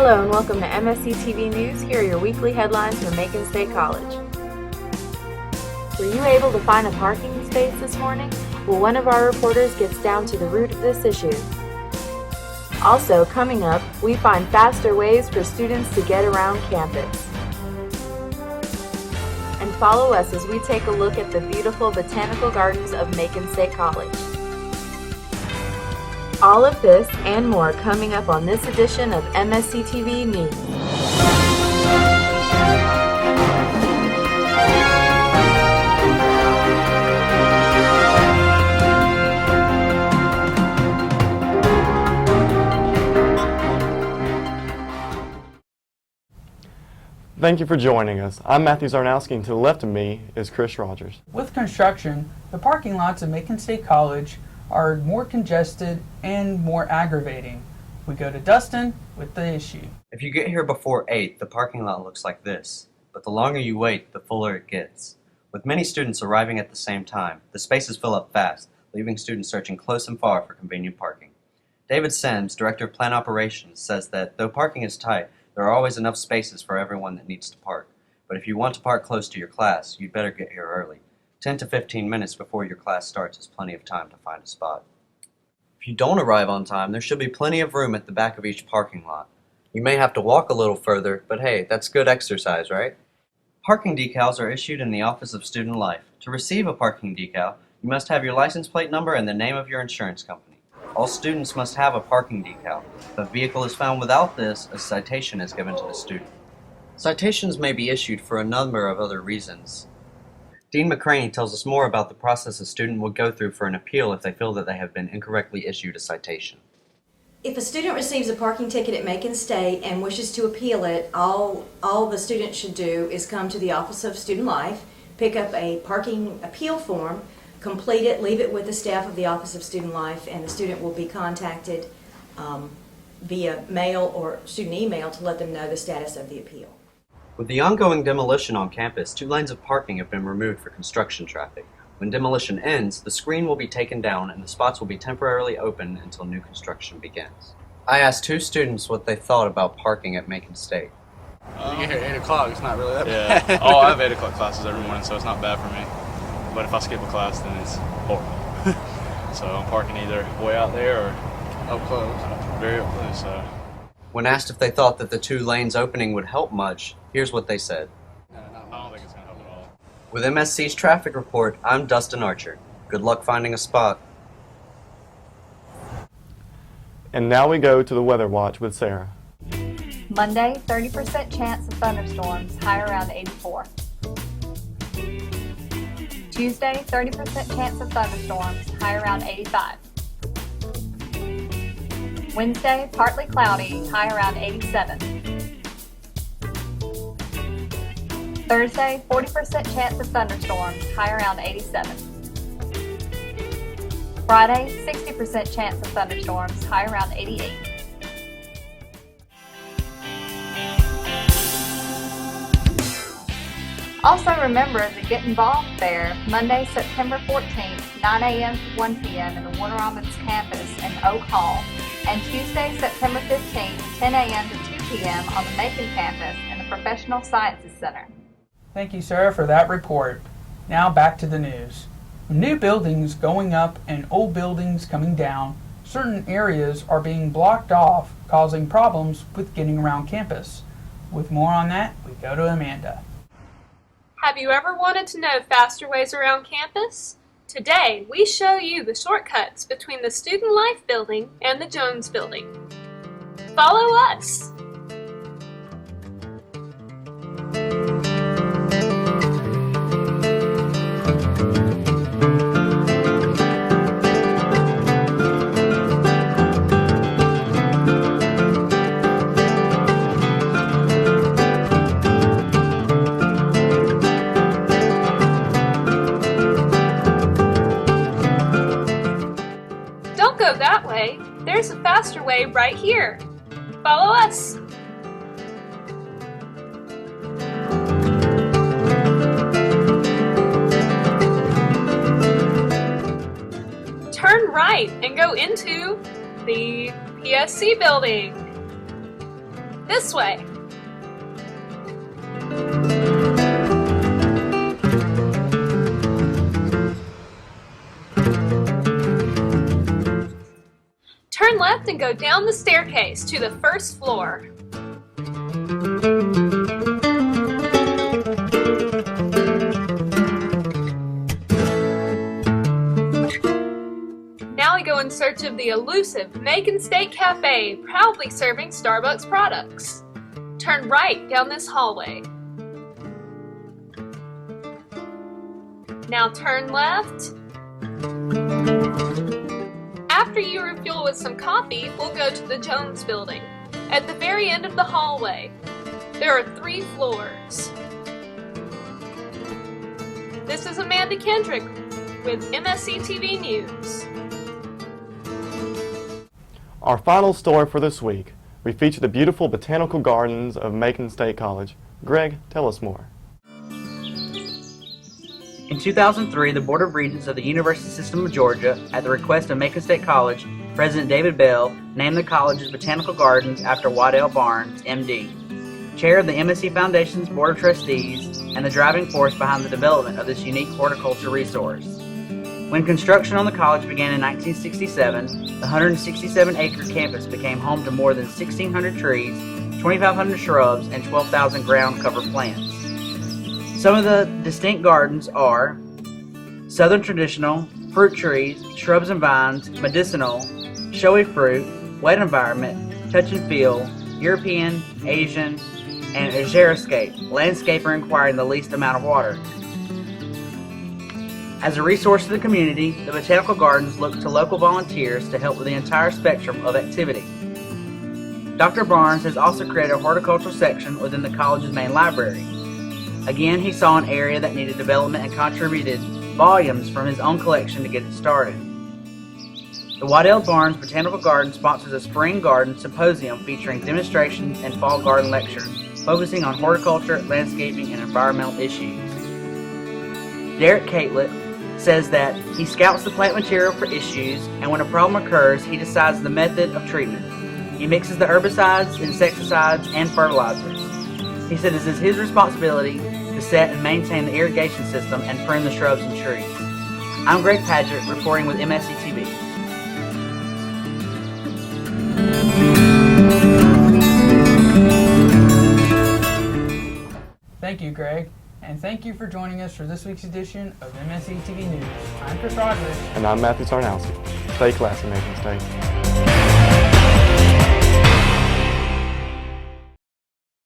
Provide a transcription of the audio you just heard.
Hello and welcome to MSC TV News. Here are your weekly headlines from Macon State College. Were you able to find a parking space this morning? Well, one of our reporters gets down to the root of this issue. Also, coming up, we find faster ways for students to get around campus. And follow us as we take a look at the beautiful Botanical Gardens of Macon State College. All of this and more coming up on this edition of MSC TV News. Thank you for joining us. I'm Matthew Czarnasky, and to the left of me is Chris Rogers. With construction, the parking lots of Macon State College are more congested and more aggravating. We go to Dustin with the issue. If you get here before 8, the parking lot looks like this, but the longer you wait, the fuller it gets. With many students arriving at the same time, the spaces fill up fast, leaving students searching close and far for convenient parking. David Sims, Director of Plant Operations, says that though parking is tight, there are always enough spaces for everyone that needs to park. But if you want to park close to your class, you'd better get here early. 10 to 15 minutes before your class starts is plenty of time to find a spot. If you don't arrive on time, there should be plenty of room at the back of each parking lot. You may have to walk a little further, but hey, that's good exercise, right? Parking decals are issued in the Office of Student Life. To receive a parking decal, you must have your license plate number and the name of your insurance company. All students must have a parking decal. If a vehicle is found without this, a citation is given to the student. Citations may be issued for a number of other reasons. Dean McCraney tells us more about the process a student would go through for an appeal if they feel that they have been incorrectly issued a citation. If a student receives a parking ticket at Macon State and wishes to appeal it, all the student should do is come to the Office of Student Life, pick up a parking appeal form, complete it, leave it with the staff of the Office of Student Life, and the student will be contacted via mail or student email to let them know the status of the appeal. With the ongoing demolition on campus, 2 lanes of parking have been removed for construction traffic. When demolition ends, the screen will be taken down and the spots will be temporarily open until new construction begins. I asked 2 students what they thought about parking at Macon State. You get here at 8 o'clock, it's not really that Yeah. bad. Oh, I have 8 o'clock classes every morning, so it's not bad for me. But if I skip a class, then it's horrible. So I'm parking either way out there or Up close. very up close. So. When asked if they thought that the 2 lanes opening would help much, here's what they said. I don't think it's going to help at all. With MSC's traffic report, I'm Dustin Archer. Good luck finding a spot. And now we go to the Weather Watch with Sarah. Monday, 30% chance of thunderstorms, high around 84. Tuesday, 30% chance of thunderstorms, high around 85. Wednesday, partly cloudy, high around 87. Thursday, 40% chance of thunderstorms, high around 87. Friday, 60% chance of thunderstorms, high around 88. Also remember the Get Involved Fair, Monday, September 14th, 9 a.m. to 1 p.m. in the Warner Robins campus in Oak Hall, and Tuesday, September 15th, 10 a.m. to 2 p.m. on the Macon campus in the Professional Sciences Center. Thank you, Sarah, for that report. Now back to the news. With new buildings going up and old buildings coming down, certain areas are being blocked off, causing problems with getting around campus. With more on that, we go to Amanda. Have you ever wanted to know faster ways around campus? Today, we show you the shortcuts between the Student Life Building and the Jones Building. Follow us! Don't go that way. There's a faster way right here. Follow us. Turn right and go into the PSC building. This way. Turn left and go down the staircase to the first floor. Now we go in search of the elusive Macon State Cafe, proudly serving Starbucks products. Turn right down this hallway. Now turn left. After you refuel with some coffee, we'll go to the Jones Building. At the very end of the hallway, there are 3 floors. This is Amanda Kendrick with MSC TV News. Our final story for this week, we feature the beautiful Botanical Gardens of Macon State College. Greg, tell us more. In 2003, the Board of Regents of the University System of Georgia, at the request of Macon State College, President David Bell named the college's Botanical Gardens after Waddell Barnes, MD, chair of the MSC Foundation's Board of Trustees and the driving force behind the development of this unique horticulture resource. When construction on the college began in 1967, the 167-acre campus became home to more than 1,600 trees, 2,500 shrubs, and 12,000 ground-cover plants. Some of the distinct gardens are Southern Traditional, fruit trees, shrubs and vines, medicinal, showy fruit, wet environment, touch and feel, European, Asian, and a xeriscape, landscaper requiring the least amount of water. As a resource to the community, the Botanical Gardens look to local volunteers to help with the entire spectrum of activity. Dr. Barnes has also created a horticultural section within the college's main library. Again, he saw an area that needed development and contributed volumes from his own collection to get it started. The Waddell Barnes Botanical Garden sponsors a spring garden symposium featuring demonstrations and fall garden lectures, focusing on horticulture, landscaping, and environmental issues. Derek Catlett says that he scouts the plant material for issues, and when a problem occurs, he decides the method of treatment. He mixes the herbicides, insecticides, and fertilizers. He said it is his responsibility to set and maintain the irrigation system and prune the shrubs and trees. I'm Greg Padgett, reporting with MSC TV. Thank you, Greg. And thank you for joining us for this week's edition of MSC TV News. I'm Chris Rodriguez. And I'm Matthew Czarnasky. Stay classy, Macon State.